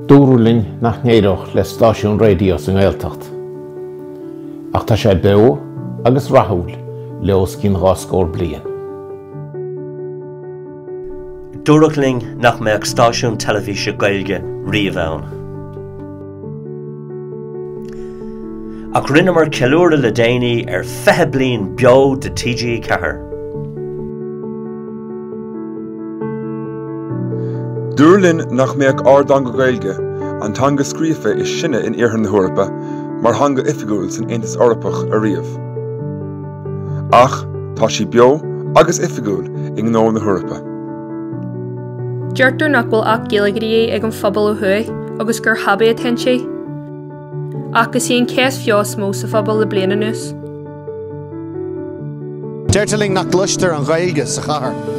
Bródúil nach néireach le stáisiún radio san Gaeltacht. Ach tá sé Beo agus Bródúil le os cinn ráscór bliain. Dúrachling nach meach stáisiún telefíse Gaeilge riamh. Ach rinne mar ceiliúra le déanaí feithe bliain beo de TG cethir. Dúrlinn nach meach ardán go Gaeilge an tanga scríofa is sinne in Iarthair na Heorpa mar hanga ifigúil san Aontas Eorpach a riamh. Ach tá sí beo agus ifigúil i ngnó na Heorpa. Deirtar nach bhfuil ach Gaeilgeaí ag an phobal ó thuaidh agus gur habé atá sé. Ach is íon cés fios mó sa phobal le bliana nús. Deirtar nach gluistear an Gaeilge sa chathair.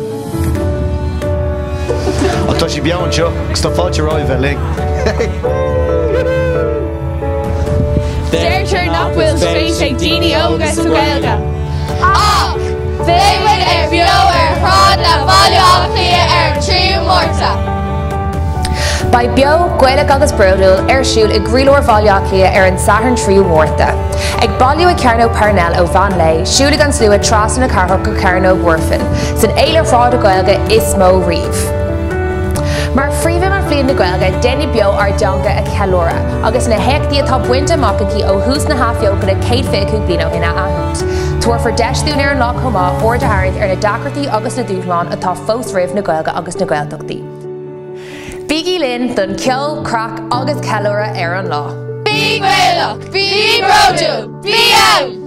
Tá sí beann seo, gus tá fáilte ráid bheith ling. Deirtar nach bhfuil spéis ag daoine óga sa Gaeilge. Ach, bhéimid bheo thrád na bhaile trí Márta. Ba Beo Gaelach agus Bródúil siúil i gcraoladh bhaile an Sathairn trí Márta. Ag bailú i Cearnó Parnell ó Bhan Lea, siúla an slua trasna na carthach go Cearnó Ghuirfin, san éile rád a Gaeilge is mó riamh. Mar phríomh mar fliain na Gaeilge déine beo ar deanga a ceiliúra, agus na heachtaí atá buinte amachtaí ó thús na hafiocna 150 bliain ó ina aithint. Tuair for deisciún ar an lá chomá or de hairid ar na dacrataí agus na dúchláin atá fós roimh na Gaeilge agus na Gaeltachtaí. Bígí linn don ceol, crack agus ceiliúra ar an lá. Bí Gaelach, bí Bródúil, bí out!